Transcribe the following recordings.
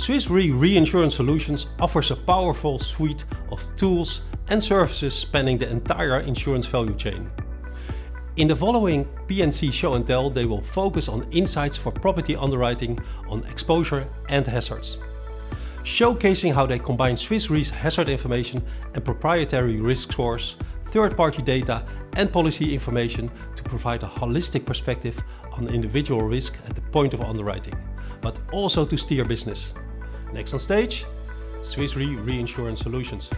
Swiss Re Reinsurance Solutions offers a powerful suite of tools and services spanning the entire insurance value chain. In the following P&C show and tell, they will focus on insights for property underwriting on exposure and hazards, showcasing how they combine Swiss Re's hazard information and proprietary risk scores, third-party data and policy information to provide a holistic perspective on individual risk at the point of underwriting, but also to steer business. Next on stage, Swiss Re Reinsurance Solutions.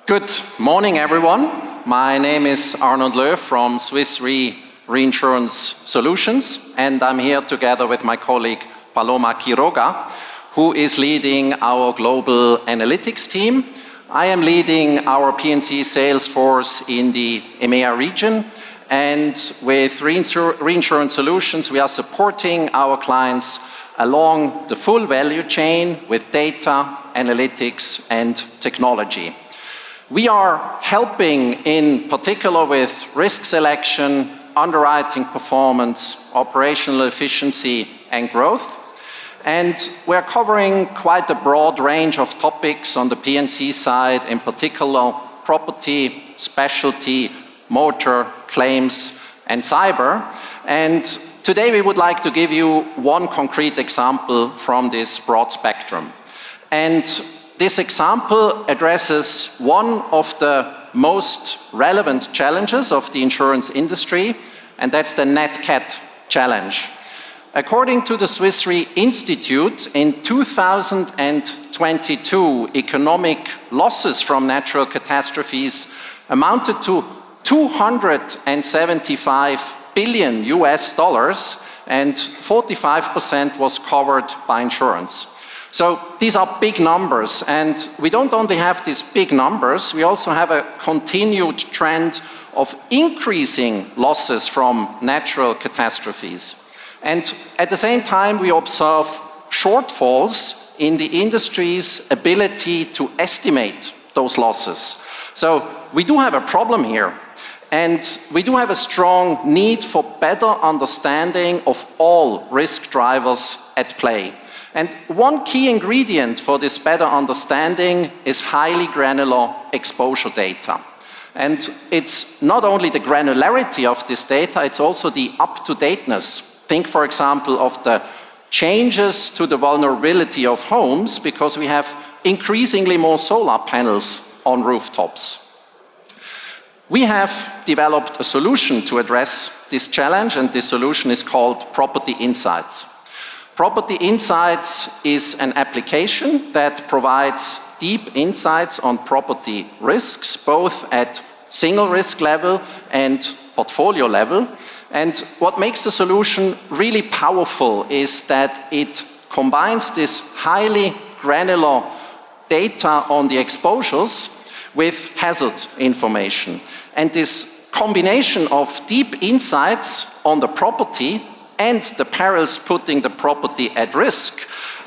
Good morning, everyone. My name is Arnold Löw from Swiss Re Reinsurance Solutions, and I'm here together with my colleague Paloma Quiroga, who is leading our global analytics team. I am leading our P&C sales force in the EMEA region, and with Reinsurance Solutions, we are supporting our clients along the full value chain with data, analytics, and technology. We are helping in particular with risk selection, underwriting performance, operational efficiency, and growth. And we're covering quite a broad range of topics on the P&C side, in particular property, specialty, motor, claims, and cyber. And today we would like to give you one concrete example from this broad spectrum. And this example addresses one of the most relevant challenges of the insurance industry, and that's the Nat Cat challenge. According to the Swiss Re Institute, in 2022, economic losses from natural catastrophes amounted to $275 billion and 45% was covered by insurance. So these are big numbers, and we don't only have these big numbers, we also have a continued trend of increasing losses from natural catastrophes. And at the same time, we observe shortfalls in the industry's ability to estimate those losses. So we do have a problem here, and we do have a strong need for better understanding of all risk drivers at play. And one key ingredient for this better understanding is highly granular exposure data. And it's not only the granularity of this data, it's also the up-to-dateness. Think, for example, of the changes to the vulnerability of homes because we have increasingly more solar panels on rooftops. We have developed a solution to address this challenge, and this solution is called Property Insights. Property Insights is an application that provides deep insights on property risks, both at single risk level and portfolio level. And what makes the solution really powerful is that it combines this highly granular data on the exposures with hazard information. And this combination of deep insights on the property and the perils putting the property at risk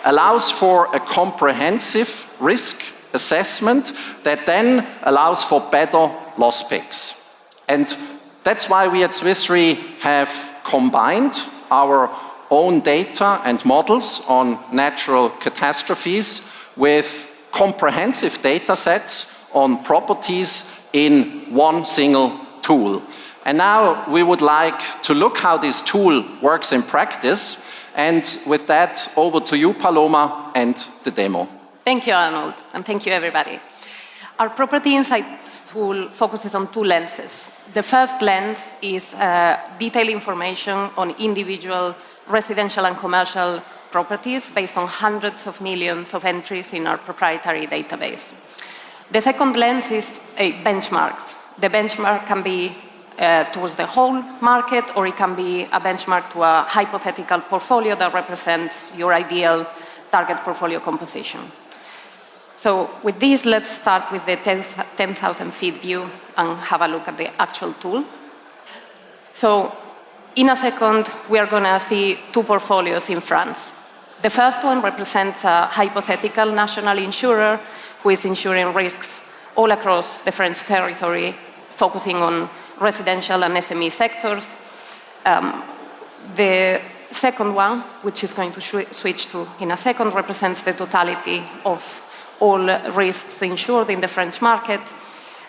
allows for a comprehensive risk assessment that then allows for better loss picks. And that's why we at Swiss Re have combined our own data and models on natural catastrophes with comprehensive data sets on properties in one single tool. And now we would like to look how this tool works in practice. And with that, over to you, Paloma, and the demo. Thank you, Arnold, and thank you, everybody. Our Property Insights tool focuses on two lenses. The first lens is detailed information on individual residential and commercial properties based on hundreds of millions of entries in our proprietary database. The second lens is benchmarks. The benchmark can be towards the whole market, or it can be a benchmark to a hypothetical portfolio that represents your ideal target portfolio composition. So with this, let's start with the 10,000 feet view and have a look at the actual tool. So in a second, we are going to see two portfolios in France. The first one represents a hypothetical national insurer who is insuring risks all across the French territory, focusing on residential and SME sectors. The second one, which is going to switch to in a second, represents the totality of all risks insured in the French market.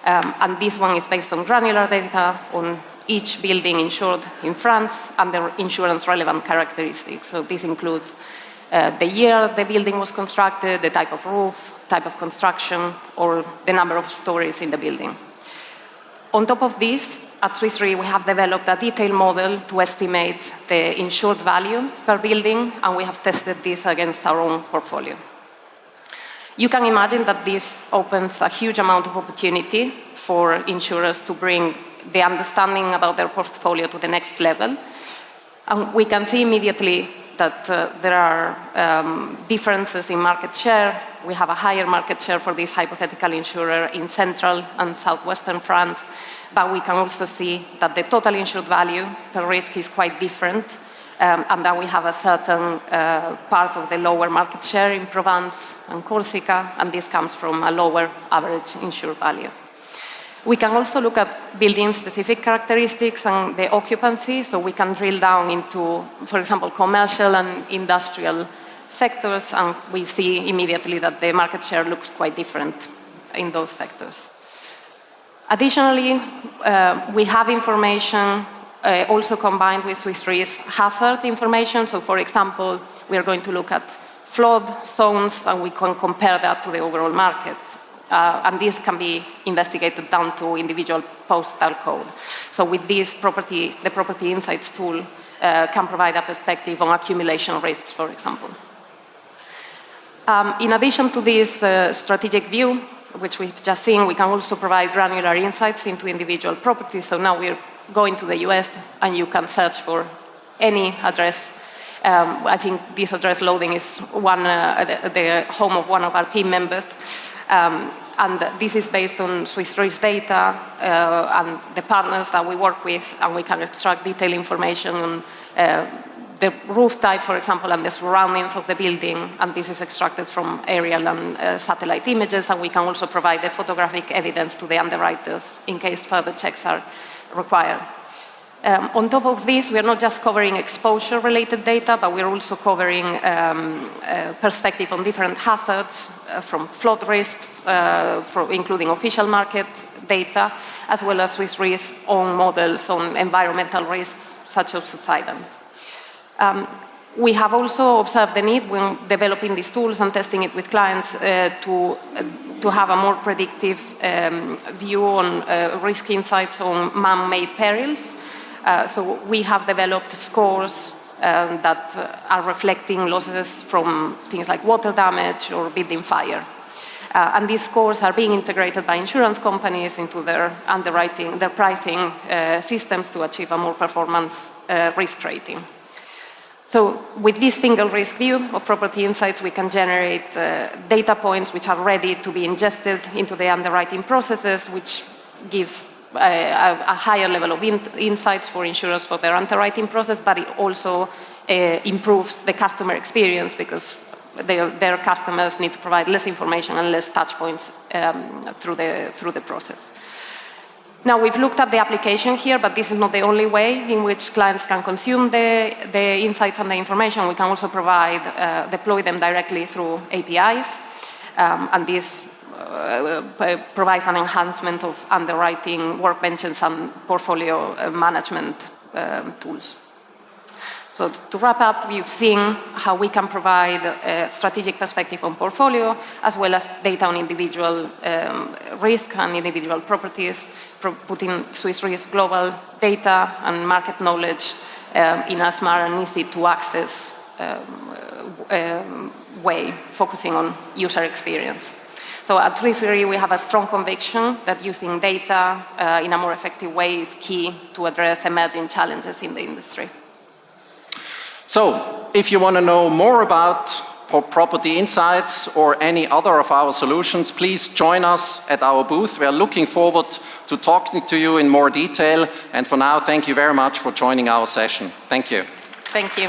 And this one is based on granular data on each building insured in France and their insurance-relevant characteristics. So this includes the year the building was constructed, the type of roof, type of construction, or the number of stories in the building. On top of this, at Swiss Re, we have developed a detailed model to estimate the insured value per building, and we have tested this against our own portfolio. You can imagine that this opens a huge amount of opportunity for insurers to bring the understanding about their portfolio to the next level. And we can see immediately that there are differences in market share. We have a higher market share for this hypothetical insurer in central and southwestern France, but we can also see that the total insured value per risk is quite different, and that we have a certain part of the lower market share in Provence and Corsica, and this comes from a lower average insured value. We can also look at building-specific characteristics and the occupancy, so we can drill down into, for example, commercial and industrial sectors, and we see immediately that the market share looks quite different in those sectors. Additionally, we have information also combined with Swiss Re's hazard information. So, for example, we are going to look at flood zones, and we can compare that to the overall market. And this can be investigated down to individual postal code. So with this the Property Insights tool can provide a perspective on accumulation risks, for example. In addition to this strategic view, which we've just seen, we can also provide granular insights into individual properties. So now we're going to the US, and you can search for any address. I think this address loading is the home of one of our team members. And this is based on Swiss Re's data and the partners that we work with, and we can extract detailed information on the roof type, for example, and the surroundings of the building, and this is extracted from aerial and satellite images, and we can also provide the photographic evidence to the underwriters in case further checks are required. On top of this, we are not just covering exposure-related data, but we're also covering perspective on different hazards, from flood risks, including official market data, as well as Swiss Re's own models on environmental risks, such as subsidence. We have also observed the need when developing these tools and testing it with clients to have a more predictive view on risk insights on man-made perils. So we have developed scores that are reflecting losses from things like water damage or building fire. And these scores are being integrated by insurance companies into their underwriting, their pricing systems to achieve a more performant risk rating. So with this single risk view of Property Insights, we can generate data points which are ready to be ingested into the underwriting processes, which gives a higher level of insights for insurers for their underwriting process, but it also improves the customer experience because their customers need to provide less information and less touch points through the process. Now, we've looked at the application here, but this is not the only way in which clients can consume the insights and the information. We can also deploy them directly through APIs, and this provides an enhancement of underwriting workbenches and portfolio management tools. So to wrap up, you've seen how we can provide a strategic perspective on portfolio, as well as data on individual risk and individual properties, putting Swiss Re's global data and market knowledge in a smart and easy to access way, focusing on user experience. So at Swiss Re, we have a strong conviction that using data in a more effective way is key to address emerging challenges in the industry. So, if you want to know more about Property Insights or any other of our solutions, please join us at our booth. We are looking forward to talking to you in more detail. And for now, thank you very much for joining our session. Thank you. Thank you.